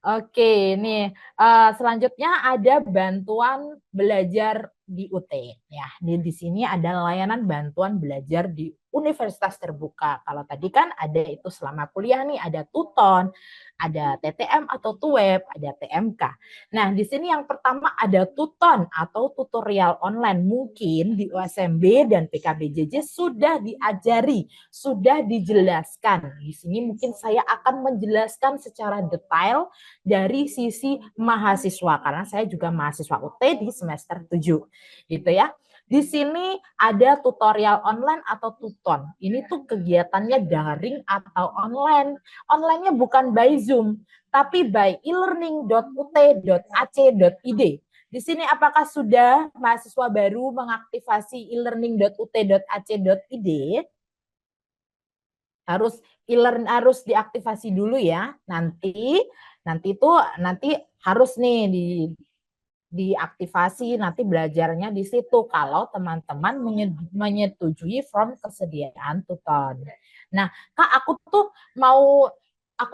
Oke, nih selanjutnya ada bantuan belajar di UT ya. Di sini ada layanan bantuan belajar di Universitas Terbuka. Kalau tadi kan ada itu selama kuliah nih, ada Tuton, ada TTM atau TUWEB, ada TMK. Nah, di sini yang pertama ada Tuton atau tutorial online. Mungkin di USMB dan PKBJJ sudah diajari, sudah dijelaskan. Di sini mungkin saya akan menjelaskan secara detail dari sisi mahasiswa karena saya juga mahasiswa UT di semester 7 gitu ya. Di sini ada tutorial online atau tuton. Ini tuh kegiatannya daring atau online. Online-nya bukan by Zoom, tapi by elearning.ut.ac.id. Di sini apakah sudah mahasiswa baru mengaktifasi elearning.ut.ac.id? Harus diaktifasi dulu ya. Nanti harus nih diaktifasi, nanti belajarnya di situ kalau teman-teman menyetujui form kesediaan tuton. Nah, Kak, aku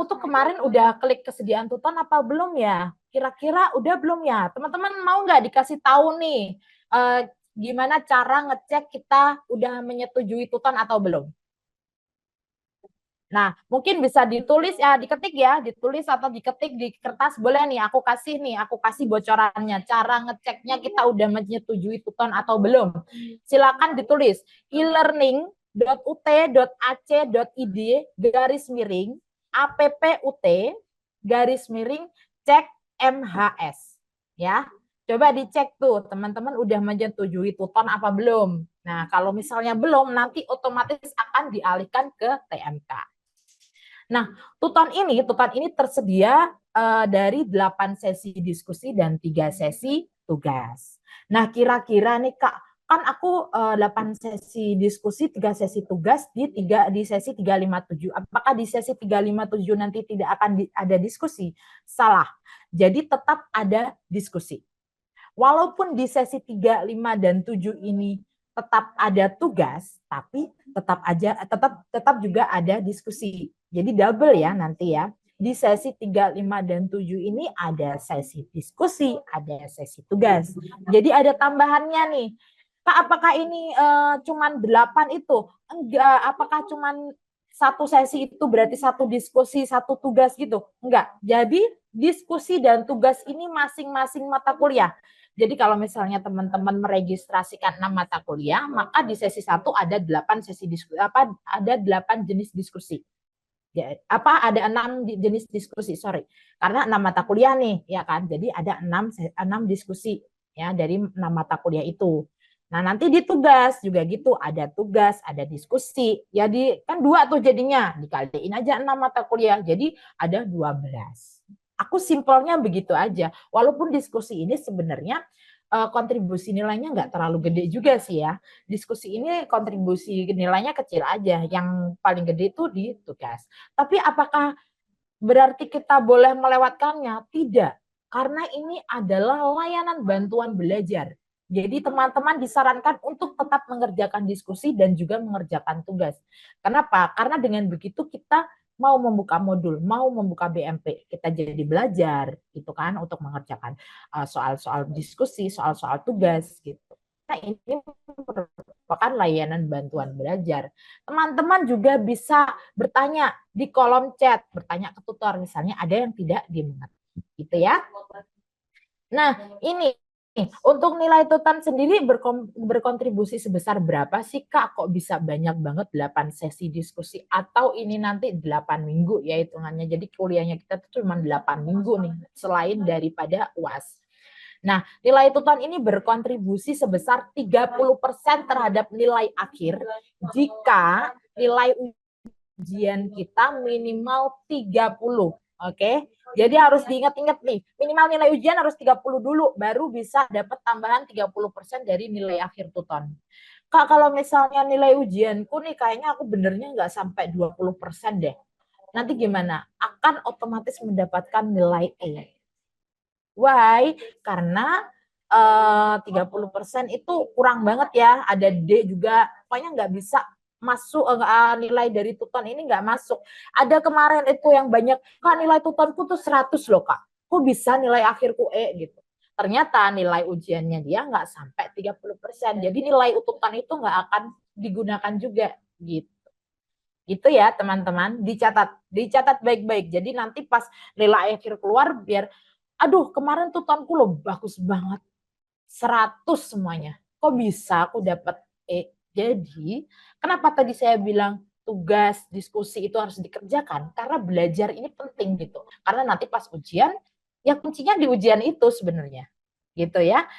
tuh kemarin udah klik kesediaan tuton apa belum ya? Kira-kira udah belum ya? Teman-teman mau nggak dikasih tahu nih gimana cara ngecek kita udah menyetujui tuton atau belum? Nah, mungkin bisa ditulis ya, ditulis atau diketik di kertas boleh nih. Aku kasih bocorannya. Cara ngeceknya kita udah menyetujui tuton atau belum. Silakan ditulis e-learning.ut.ac.id garis miring apput garis miring cek MHS ya. Coba dicek tuh teman-teman udah menyetujui tuton apa belum. Nah, kalau misalnya belum nanti otomatis akan dialihkan ke TMK. Nah, tuton ini tersedia dari 8 sesi diskusi dan 3 sesi tugas. Nah, kira-kira nih Kak, kan aku 8 sesi diskusi, 3 sesi tugas di sesi 357. Apakah di sesi 357 nanti tidak akan ada diskusi? Salah. Jadi tetap ada diskusi. Walaupun di sesi 3, 5 dan 7 ini tetap ada tugas, tapi tetap juga ada diskusi. Jadi double ya nanti ya. Di sesi 3, 5 dan 7 ini ada sesi diskusi, ada sesi tugas. Jadi ada tambahannya nih. Kak, apakah ini cuman 8 itu? Enggak, apakah cuman satu sesi itu berarti satu diskusi, satu tugas gitu? Enggak. Jadi diskusi dan tugas ini masing-masing mata kuliah. Jadi kalau misalnya teman-teman meregistrasikan 6 mata kuliah, maka di sesi 1 ada 8 sesi diskusi, ada 8 jenis diskusi. Ya, ada 6 jenis diskusi, sorry. Karena 6 mata kuliah nih, ya kan? Jadi ada 6 diskusi ya dari 6 mata kuliah itu. Nah, nanti di tugas juga gitu, ada tugas, ada diskusi. Ya kan 2 tuh jadinya, dikaliin aja 6 mata kuliah. Jadi ada 12. Aku simpelnya begitu aja. Walaupun diskusi ini sebenarnya kontribusi nilainya nggak terlalu gede juga sih ya. Diskusi ini kontribusi nilainya kecil aja. Yang paling gede itu di tugas. Tapi apakah berarti kita boleh melewatkannya? Tidak. Karena ini adalah layanan bantuan belajar. Jadi teman-teman disarankan untuk tetap mengerjakan diskusi dan juga mengerjakan tugas. Kenapa? Karena dengan begitu kita mau membuka modul, mau membuka BMP, kita jadi belajar gitu kan untuk mengerjakan soal-soal diskusi, soal-soal tugas gitu. Nah, ini merupakan layanan bantuan belajar. Teman-teman juga bisa bertanya di kolom chat, bertanya ke tutor misalnya ada yang tidak dimengerti gitu ya. Nah, ini untuk nilai tutan sendiri berkontribusi sebesar berapa sih Kak? Kok bisa banyak banget 8 sesi diskusi atau ini nanti 8 minggu ya hitungannya. Jadi kuliahnya kita tuh cuma 8 minggu nih selain daripada UAS. Nah, nilai tutan ini berkontribusi sebesar 30% terhadap nilai akhir jika nilai ujian kita minimal 30. Oke. Jadi harus diingat-ingat nih, minimal nilai ujian harus 30 dulu baru bisa dapat tambahan 30% dari nilai akhir tuton. Kak, kalau misalnya nilai ujianku nih kayaknya aku benernya nggak sampai 20% deh. Nanti gimana? Akan otomatis mendapatkan nilai E. Why? Karena 30% itu kurang banget ya. Ada D juga, pokoknya nggak bisa masuk, nilai dari Tuton ini nggak masuk. Ada kemarin itu yang banyak, Kak nilai Tutonku tuh 100 loh Kak. Kok bisa nilai akhirku E gitu. Ternyata nilai ujiannya dia nggak sampai 30%. Jadi nilai ututan itu nggak akan digunakan juga gitu. Gitu ya teman-teman, dicatat baik-baik. Jadi nanti pas nilai akhir keluar biar, aduh kemarin tutonku loh bagus banget, 100 semuanya. Kok bisa aku dapat E? Jadi kenapa tadi saya bilang tugas diskusi itu harus dikerjakan? Karena belajar ini penting gitu. Karena nanti pas ujian, ya kuncinya di ujian itu sebenarnya. Gitu ya.